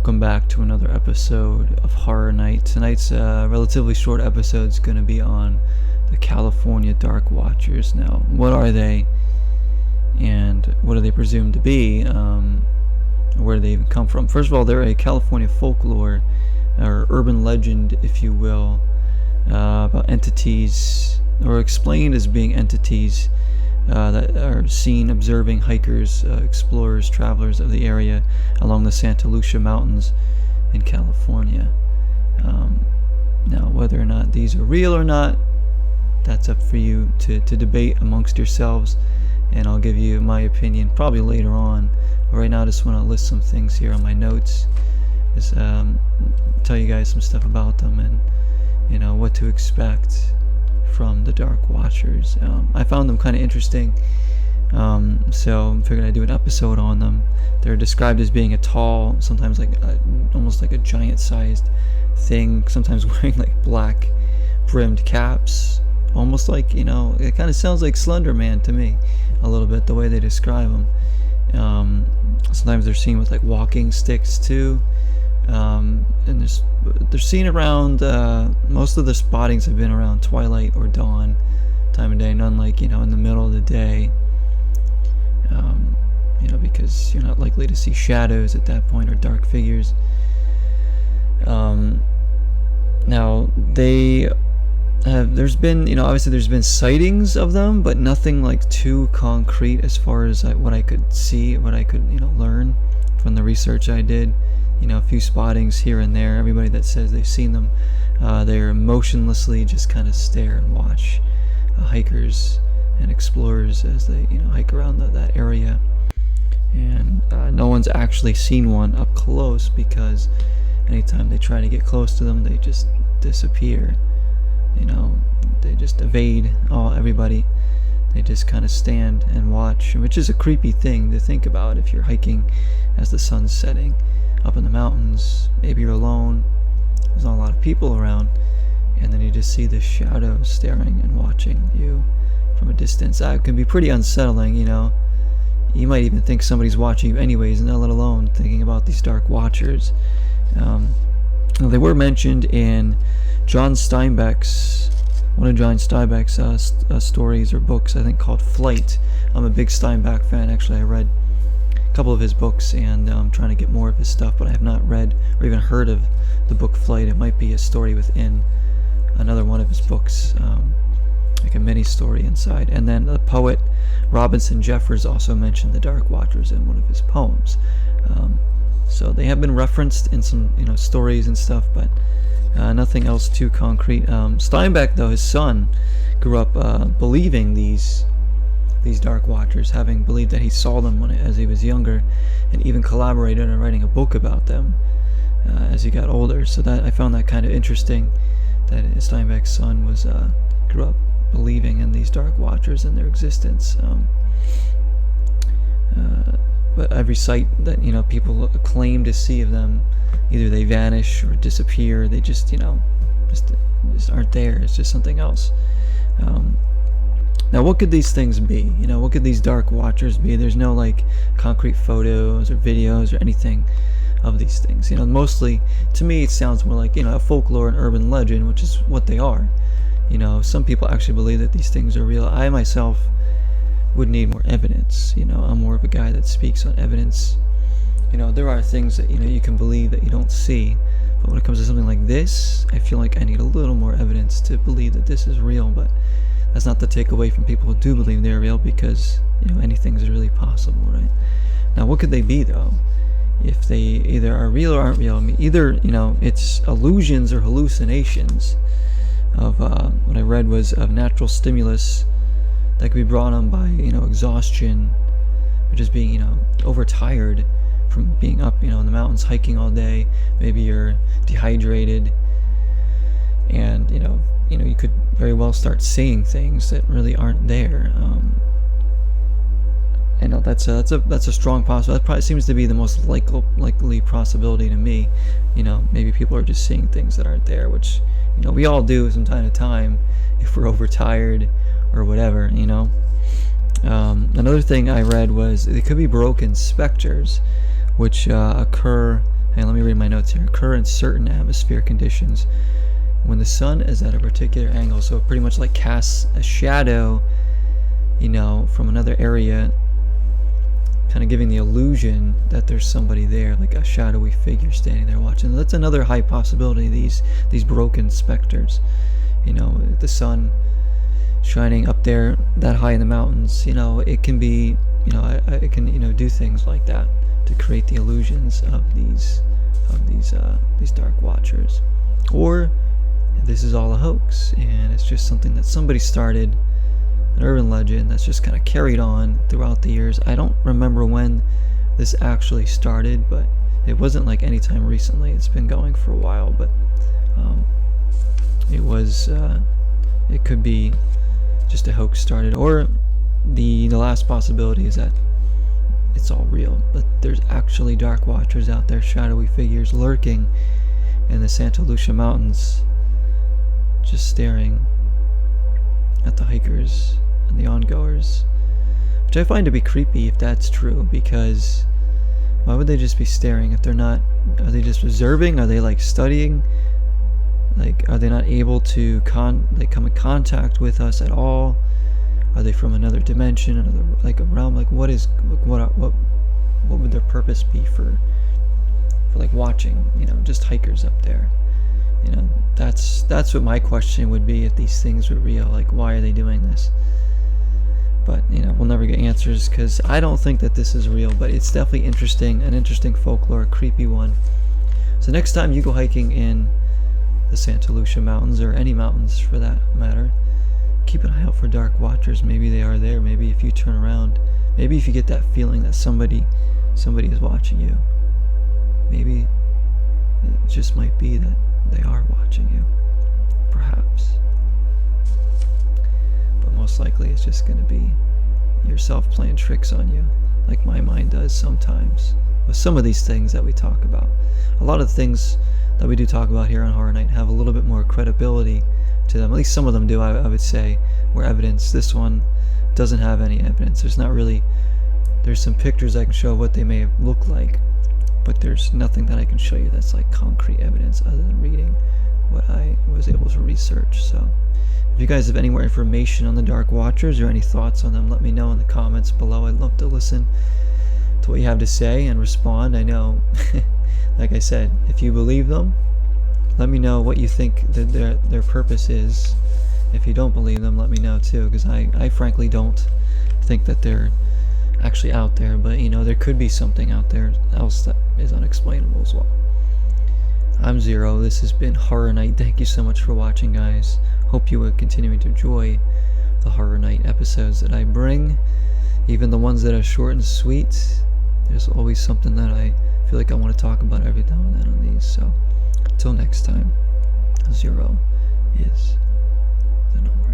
welcome back to another episode of Horror Night. Tonight's relatively short episode is going to be on the California Dark Watchers. Now, what are they, and what are they presumed to be? Where do they even come from? First of all, they're a California folklore, or urban legend, if you will, about entities, or explained as being entities that are seen observing hikers, explorers, travelers of the area along the Santa Lucia Mountains in California. Now, whether or not these are real or not, that's up for you to debate amongst yourselves, and I'll give you my opinion probably later on. But right now, I just want to list some things here on my notes, just tell you guys some stuff about them and what to expect from the Dark Watchers. I found them kind of interesting, so I'm figuring I'd do an episode on them. They're described as being a tall, sometimes almost like a giant-sized thing, sometimes wearing like black brimmed caps, almost like, it kind of sounds like Slender Man to me a little bit, the way they describe them. Sometimes they're seen with like walking sticks too. And they're seen around, most of the spottings have been around twilight or dawn time of day, none like, in the middle of the day, because you're not likely to see shadows at that point or dark figures. Now, there's been, obviously there's been sightings of them, but nothing like too concrete as far as what I could see, what I could, learn from the research I did. A few spottings here and there. Everybody that says they've seen them, they're motionlessly just kind of stare and watch hikers and explorers as they, hike around that area. And no one's actually seen one up close, because anytime they try to get close to them, they just disappear. They just evade everybody. They just kind of stand and watch, which is a creepy thing to think about if you're hiking as the sun's setting up in the mountains. Maybe you're alone, there's not a lot of people around, and then you just see this shadow staring and watching you from a distance. That can be pretty unsettling. You might even think somebody's watching you anyways, and not let alone thinking about these Dark Watchers. They were mentioned in one of John Steinbeck's stories or books, I think, called Flight. I'm a big Steinbeck fan. Actually, I read a couple of his books, and I'm trying to get more of his stuff, but I have not read or even heard of the book Flight. It might be a story within another one of his books, like a mini story inside. And then the poet Robinson Jeffers also mentioned the Dark Watchers in one of his poems. So they have been referenced in some stories and stuff, but nothing else too concrete. Steinbeck, though, his son, grew up believing these Dark Watchers, having believed that he saw them as he was younger, and even collaborated on writing a book about them as he got older. So that I found that kind of interesting, that Steinbeck's son grew up believing in these Dark Watchers and their existence. But every sight that people claim to see of them, either they vanish or disappear. They just just aren't there. It's just something else. Now, what could these things be? What could these Dark Watchers be? There's no like concrete photos or videos or anything of these things. Mostly, to me, it sounds more like a folklore and urban legend, which is what they are. Some people actually believe that these things are real. I myself would need more evidence. I'm more of a guy that speaks on evidence. There are things that you can believe that you don't see, but when it comes to something like this, I feel like I need a little more evidence to believe that this is real. But that's not to take away from people who do believe they're real, because anything's really possible, right? Now, what could they be, though? If they either are real or aren't real. I mean, either it's illusions or hallucinations of what I read was of natural stimulus that could be brought on by exhaustion, or just being overtired from being up in the mountains hiking all day. Maybe you're dehydrated, and you could very well start seeing things that really aren't there. I know that's a strong possibility. That probably seems to be the most likely possibility to me. Maybe people are just seeing things that aren't there, which we all do from time to time if we're overtired or whatever. Another thing I read was it could be broken specters, which occur Hey, let me read my notes here. Occur in certain atmosphere conditions when the sun is at a particular angle. So it pretty much like casts a shadow, you know, from another area, kind of giving the illusion that there's somebody there, like a shadowy figure standing there watching. That's another high possibility. These broken specters, you know, the sun shining up there that high in the mountains, you know, it can be, you know, it can, you know, do things like that to create the illusions of these dark watchers. Or this is all a hoax and it's just something that somebody started, an urban legend that's just kind of carried on throughout the years. I don't remember when this actually started, but it wasn't like anytime recently. It's been going for a while, but it could be just a hoax started. Or the last possibility is that it's all real, that there's actually dark watchers out there, shadowy figures lurking in the Santa Lucia Mountains, just staring at the hikers and the ongoers, which I find to be creepy if that's true, because why would they just be staring if they're not, are they just observing? Are they like studying? Like, are they not able to come in contact with us at all? Are they from another dimension, another, like a realm? Like, what would their purpose be for like watching, you know, just hikers up there? You know, that's what my question would be if these things were real. Like, why are they doing this? But, you know, we'll never get answers because I don't think that this is real, but it's definitely interesting, an interesting folklore, a creepy one. So next time you go hiking in the Santa Lucia Mountains, or any mountains for that matter, keep an eye out for dark watchers. Maybe they are there. Maybe if you turn around, maybe if you get that feeling that somebody is watching you, maybe it just might be that they are watching you, perhaps. But most likely it's just going to be yourself playing tricks on you, like my mind does sometimes with some of these things that we talk about. A lot of the things that we do talk about here on Horror Night have a little bit more credibility to them. At least some of them do, I would say, or evidence. This one doesn't have any evidence. There's not really, there's some pictures I can show of what they may look like, but there's nothing that I can show you that's like concrete evidence other than reading what I was able to research. So if you guys have any more information on the Dark Watchers or any thoughts on them, let me know in the comments below. I'd love to listen to what you have to say and respond. I know, like I said, if you believe them, let me know what you think that their purpose is. If you don't believe them, let me know too, because I frankly don't think that they're actually out there, but you know, there could be something out there else that is unexplainable as well. I'm Zero. This has been Horror Night. Thank you so much for watching, guys. Hope you are continuing to enjoy the Horror Night episodes that I bring, even the ones that are short and sweet. There's always something that I feel like I want to talk about every now and then on these. So until next time, 0 is the number.